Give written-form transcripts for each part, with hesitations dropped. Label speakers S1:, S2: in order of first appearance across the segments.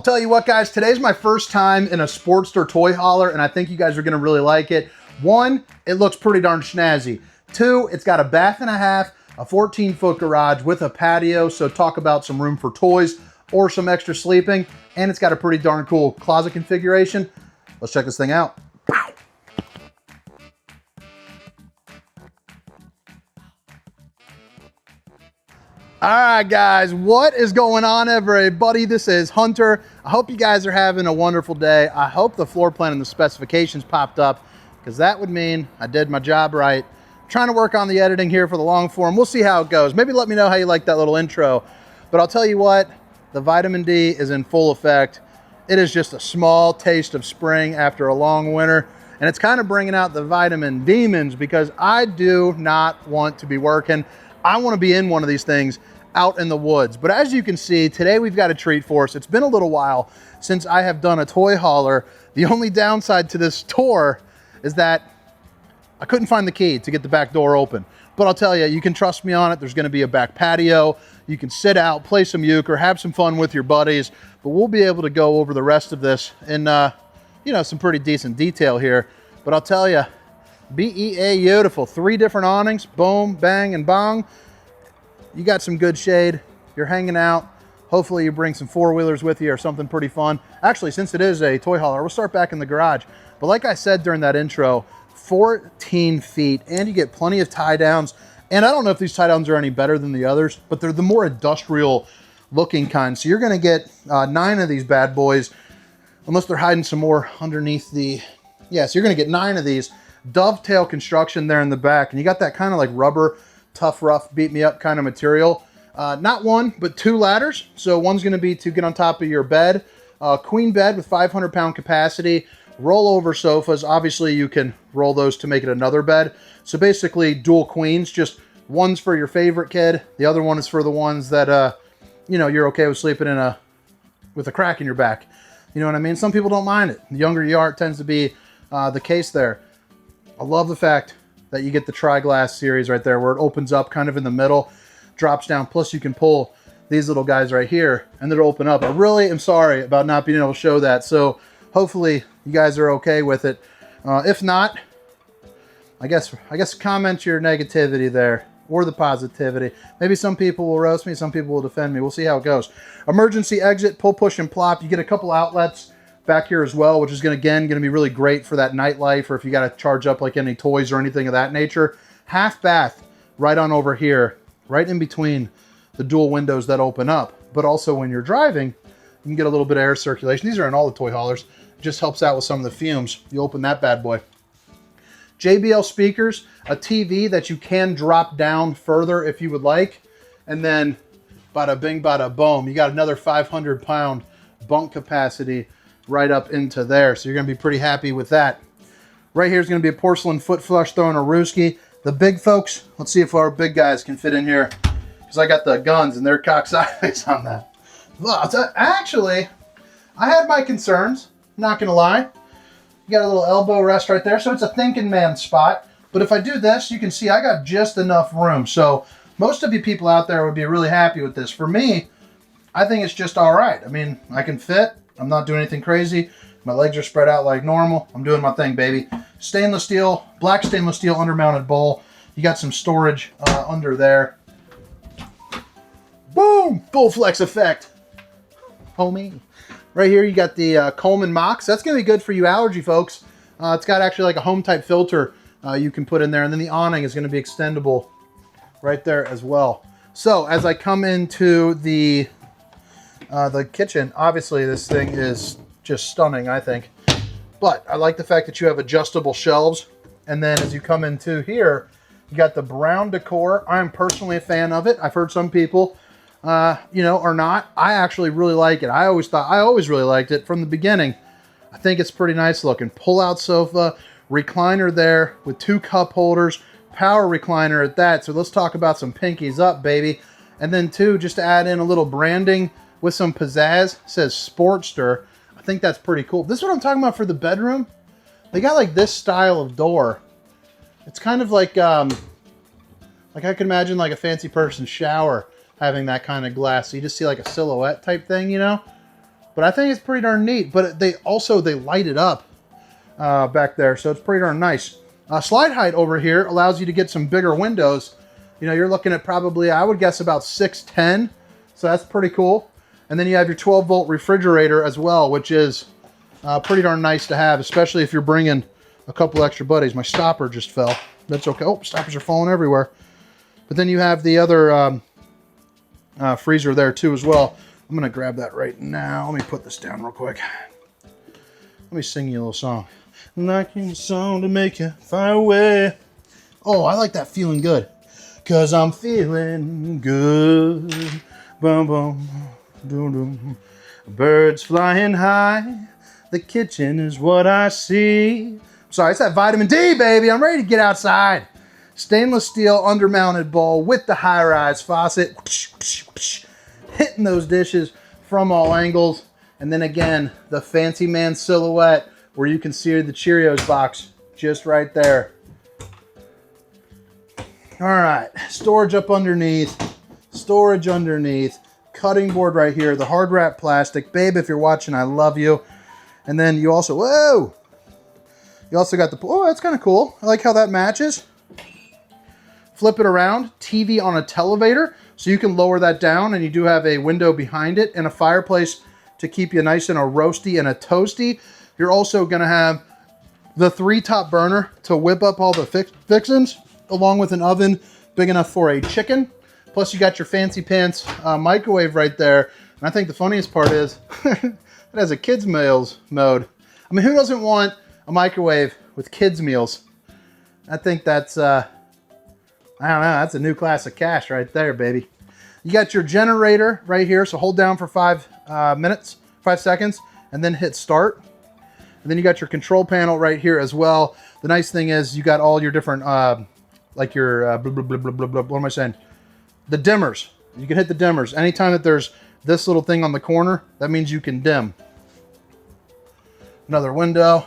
S1: I'll tell you what, guys, today's my first time in a Sportster toy hauler, and I think you guys are gonna really like it. One, it looks pretty darn snazzy. Two, it's got a bath and a half, a 14-foot garage with a patio, so talk about some room for toys or some extra sleeping, and it's got a pretty darn cool closet configuration. Let's check this thing out. All right, guys, what is going on, everybody? This is Hunter. I hope you guys are having a wonderful day. I hope the floor plan and the specifications popped up, because that would mean I did my job right. I'm trying to work on the editing here for the long form. We'll see how it goes. Maybe let me know how you like that little intro. But I'll tell you what, the vitamin D is in full effect. It is just a small taste of spring after a long winter, and it's kind of bringing out the vitamin demons, because I do not want to be working. I want to be in one of these things out in the woods. But as you can see, today we've got a treat for us. It's been a little while since I have done a toy hauler. The only downside to this tour is that I couldn't find the key to get the back door open. But I'll tell you, you can trust me on it. There's going to be a back patio. You can sit out, play some euchre, have some fun with your buddies. But we'll be able to go over the rest of this in, you know, some pretty decent detail here. But I'll tell you, beautiful. 3 different awnings, boom, bang, and bong. You got some good shade. You're hanging out. Hopefully you bring some 4-wheelers with you or something pretty fun. Actually, since it is a toy hauler, we'll start back in the garage. But like I said during that intro, 14 feet, and you get plenty of tie downs. And I don't know if these tie downs are any better than the others, but they're the more industrial looking kind. So you're gonna get 9 of these bad boys, unless they're hiding some more underneath the, yeah, so you're gonna get 9 of these. Dovetail construction there in the back, and you got that kind of like rubber, tough, rough, beat me up kind of material. Not 1, but 2 ladders. So one's going to be to get on top of your bed. Queen bed with 500-pound capacity. Rollover sofas. Obviously, you can roll those to make it another bed. So basically, dual queens. Just one's for your favorite kid. The other one is for the ones that you know, you're okay with sleeping in with a crack in your back. You know what I mean? Some people don't mind it. The younger you are, it tends to be the case there. I love the fact that you get the tri-glass series right there, where it opens up kind of in the middle, drops down, plus you can pull these little guys right here and they'll open up. I really am sorry about not being able to show that, so hopefully you guys are okay with it. If not, I guess comment your negativity there, or the positivity. Maybe some people will roast me, some people will defend me. We'll see how it goes. Emergency exit, pull, push, and plop. You get a couple outlets back here as well, which is going to be really great for that nightlife, or if you got to charge up like any toys or anything of that nature. Half bath right on over here, right in between the dual windows that open up. But also when you're driving, you can get a little bit of air circulation. These are in all the toy haulers. It just helps out with some of the fumes. You open that bad boy. JBL speakers, a TV that you can drop down further if you would like, and then bada bing, bada boom. You got another 500-pound bunk capacity right up into there. So you're going to be pretty happy with that. Right here is going to be a porcelain foot flush throwing a rooski. The big folks, let's see if our big guys can fit in here, because I got the guns and they're cocked sideways on that. Well, actually, I had my concerns, not going to lie. You got a little elbow rest right there, so it's a thinking man spot. But if I do this, you can see I got just enough room. So most of you people out there would be really happy with this. For me, I think it's just all right. I mean, I can fit. I'm not doing anything crazy. My legs are spread out like normal. I'm doing my thing, baby. Stainless steel, black stainless steel undermounted bowl. You got some storage under there. Boom! Full flex effect. Homie. Right here, you got the Coleman Mox. That's going to be good for you allergy folks. It's got actually like a home type filter you can put in there. And then the awning is going to be extendable right there as well. So as I come into the kitchen, obviously this thing is just stunning, I think. But I like the fact that you have adjustable shelves. And then as you come into here, you got the brown decor. I'm personally a fan of it. I've heard some people, you know, are not. I actually really like it. I always really liked it from the beginning. I think it's pretty nice looking. Pull-out sofa, recliner there with 2 cup holders, power recliner at that. So let's talk about some pinkies up, baby. And then 2, just to add in a little branding with some pizzazz, it says Sportster. I think that's pretty cool. This is what I'm talking about for the bedroom. They got like this style of door. It's kind of like I could imagine like a fancy person's shower having that kind of glass. So you just see like a silhouette type thing, you know? But But I think it's pretty darn neat. But they light it up back there, so it's pretty darn nice. Slide height over here allows you to get some bigger windows. You know, you're looking at probably, I would guess, about 6'10", so that's pretty cool. And then you have your 12-volt refrigerator as well, which is pretty darn nice to have, especially if you're bringing a couple extra buddies. My stopper just fell. That's okay. Oh, stoppers are falling everywhere. But then you have the other freezer there too as well. I'm gonna grab that right now. Let me put this down real quick. Let me sing you a little song. Liking a song to make you fire away. Oh, I like that feeling good. 'Cause I'm feeling good. Boom, boom, boom, boom. Birds flying high. The kitchen is what I see. Sorry, it's that vitamin D, baby. I'm ready to get outside. Stainless steel undermounted bowl with the high-rise faucet. Hitting those dishes from all angles. And then again, the fancy man silhouette where you can see the Cheerios box just right there. All right, storage up underneath, storage underneath, cutting board right here, the hard wrap plastic. Babe, if you're watching, I love you. And then you also, whoa! You also got the, oh, that's kind of cool. I like how that matches. Flip it around, TV on a televator, so you can lower that down, and you do have a window behind it and a fireplace to keep you nice and a roasty and a toasty. You're also gonna have the 3-top burner to whip up all the fixins, along with an oven big enough for a chicken. Plus you got your fancy pants microwave right there. And I think the funniest part is it has a kids meals mode. I mean, who doesn't want a microwave with kids meals? I think that's, I don't know, that's a new class of cash right there, baby. You got your generator right here. So hold down for 5 seconds, and then hit start. And then you got your control panel right here as well. The nice thing is you got all your different, like your, what am I saying? The dimmers. You can hit the dimmers. Anytime that there's this little thing on the corner, that means you can dim. Another window.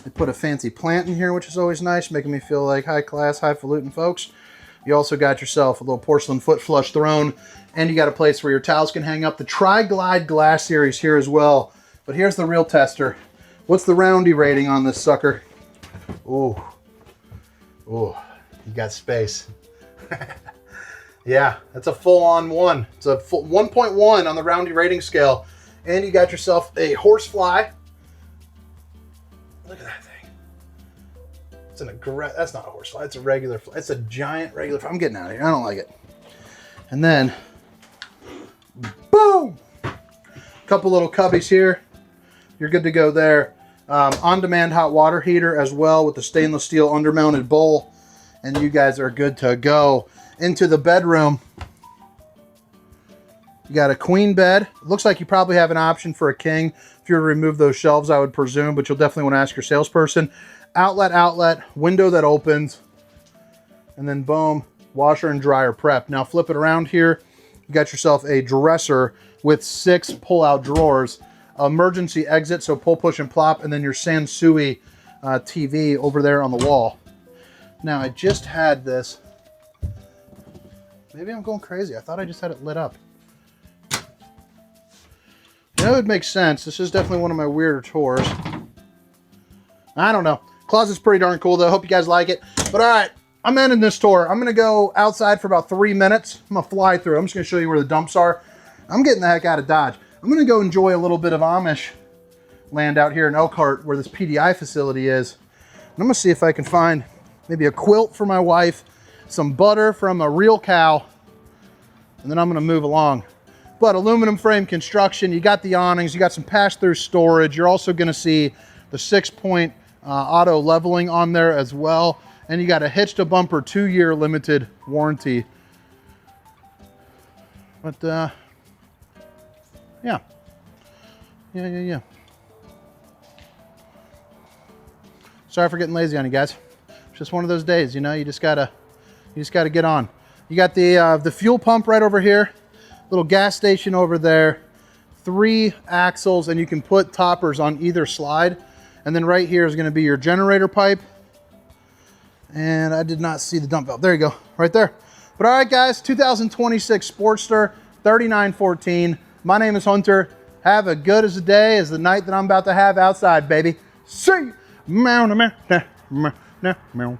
S1: They put a fancy plant in here, which is always nice, making me feel like high class, highfalutin folks. You also got yourself a little porcelain foot flush throne, and you got a place where your towels can hang up. The Tri-Glide glass series here as well. But here's the real tester. What's the roundy rating on this sucker? Oh, you got space. Yeah, that's a full-on 1. It's a full 1.1 on the roundy rating scale. And you got yourself a horsefly. Look at that thing. It's that's not a horsefly. It's a regular fly. It's a giant regular fly. I'm getting out of here. I don't like it. And then, boom! Couple little cubbies here. You're good to go there. On-demand hot water heater as well with the stainless steel undermounted bowl. And you guys are good to go. Into the bedroom. You got a queen bed. It looks like you probably have an option for a king if you were to remove those shelves, I would presume, but you'll definitely want to ask your salesperson. Outlet, window that opens, and then boom, washer and dryer prep. Now flip it around here. You got yourself a dresser with 6 pull-out drawers. Emergency exit, so pull, push, and plop, and then your Sansui TV over there on the wall. Now, I just had this. Maybe I'm going crazy. I thought I just had it lit up. You know, it makes sense. This is definitely one of my weirder tours. I don't know. Closet's pretty darn cool, though. Hope you guys like it. But all right, I'm ending this tour. I'm going to go outside for about 3 minutes. I'm going to fly through. I'm just going to show you where the dumps are. I'm getting the heck out of Dodge. I'm going to go enjoy a little bit of Amish land out here in Elkhart where this PDI facility is. And I'm going to see if I can find maybe a quilt for my wife, some butter from a real cow, and then I'm going to move along. But aluminum frame construction, you got the awnings, you got some pass-through storage. You're also going to see the 6-point auto leveling on there as well. And you got a hitch to bumper 2-year limited warranty. But yeah. Sorry for getting lazy on you guys. It's just one of those days, you know, you just gotta get on. You got the fuel pump right over here, little gas station over there, 3 axles, and you can put toppers on either slide. And then right here is gonna be your generator pipe. And I did not see the dump valve. There you go, right there. But all right, guys, 2026 Sportster 3914. My name is Hunter. Have as good as a day as the night that I'm about to have outside, baby. See. Meow, meow, meow, meow, meow, meow.